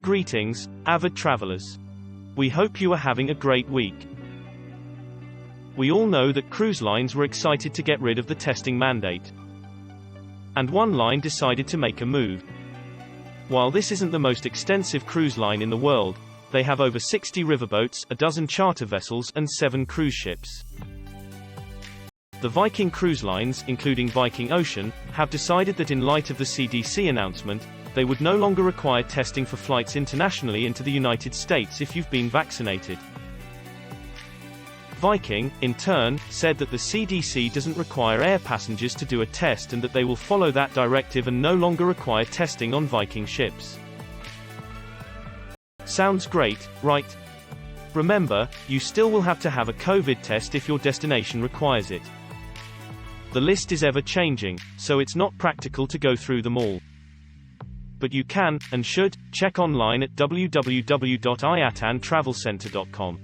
Greetings, avid travelers. We hope you are having a great week. We all know that cruise lines were excited to get rid of the testing mandate. And one line decided to make a move. While this isn't the most extensive cruise line in the world, they have over 60 riverboats, a dozen charter vessels, and 7 cruise ships. The Viking cruise lines, including Viking Ocean, have decided that in light of the CDC announcement, they would no longer require testing for flights internationally into the United States if you've been vaccinated. Viking, in turn, said that the CDC doesn't require air passengers to do a test and that they will follow that directive and no longer require testing on Viking ships. Sounds great, right? Remember, you still will have to have a COVID test if your destination requires it. The list is ever changing, so it's not practical to go through them all. But you can, and should, check online at www.iatantravelcenter.com.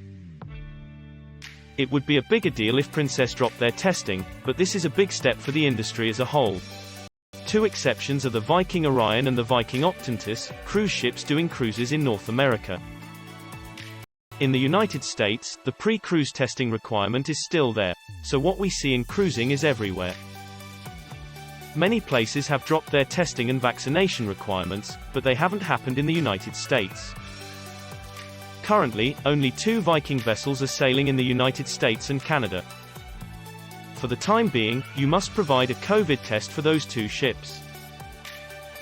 It would be a bigger deal if Princess dropped their testing, but this is a big step for the industry as a whole. 2 exceptions are the Viking Orion and the Viking Octantis, cruise ships doing cruises in North America. In the United States, the pre-cruise testing requirement is still there, so what we see in cruising is everywhere. Many places have dropped their testing and vaccination requirements, but they haven't happened in the United States. Currently, only 2 Viking vessels are sailing in the United States and Canada. For the time being, you must provide a COVID test for those 2 ships.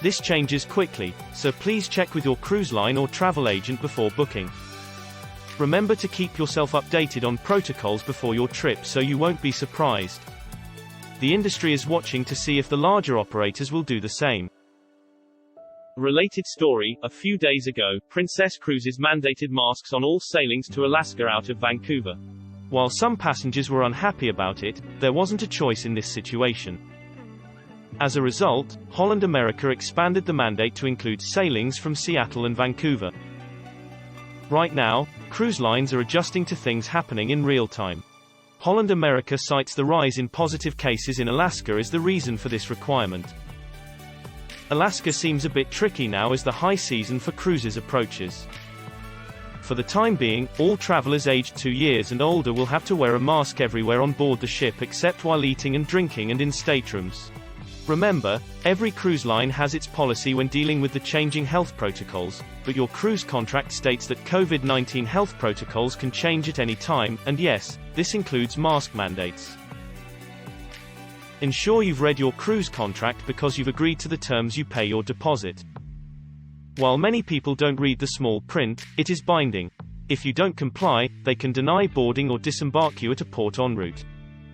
This changes quickly, so please check with your cruise line or travel agent before booking. Remember to keep yourself updated on protocols before your trip so you won't be surprised. The industry is watching to see if the larger operators will do the same. Related story: a few days ago, Princess Cruises mandated masks on all sailings to Alaska out of Vancouver. While some passengers were unhappy about it, there wasn't a choice in this situation. As a result, Holland America expanded the mandate to include sailings from Seattle and Vancouver. Right now, cruise lines are adjusting to things happening in real time. Holland America cites the rise in positive cases in Alaska as the reason for this requirement. Alaska seems a bit tricky now as the high season for cruises approaches. For the time being, all travelers aged 2 years and older will have to wear a mask everywhere on board the ship except while eating and drinking and in staterooms. Remember, every cruise line has its policy when dealing with the changing health protocols, but your cruise contract states that COVID-19 health protocols can change at any time, and yes, this includes mask mandates. Ensure you've read your cruise contract because you've agreed to the terms you pay your deposit. While many people don't read the small print, it is binding. If you don't comply, they can deny boarding or disembark you at a port en route.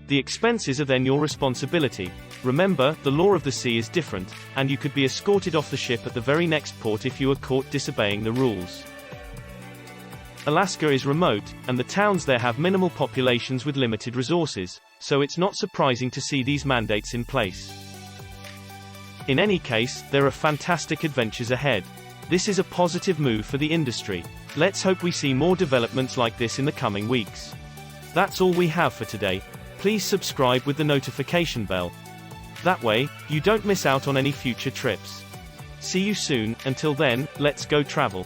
The expenses are then your responsibility. Remember, the law of the sea is different, and you could be escorted off the ship at the very next port if you are caught disobeying the rules. Alaska is remote, and the towns there have minimal populations with limited resources, so it's not surprising to see these mandates in place. In any case, there are fantastic adventures ahead. This is a positive move for the industry. Let's hope we see more developments like this in the coming weeks. That's all we have for today. Please subscribe with the notification bell. That way, you don't miss out on any future trips. See you soon. Until then, let's go travel.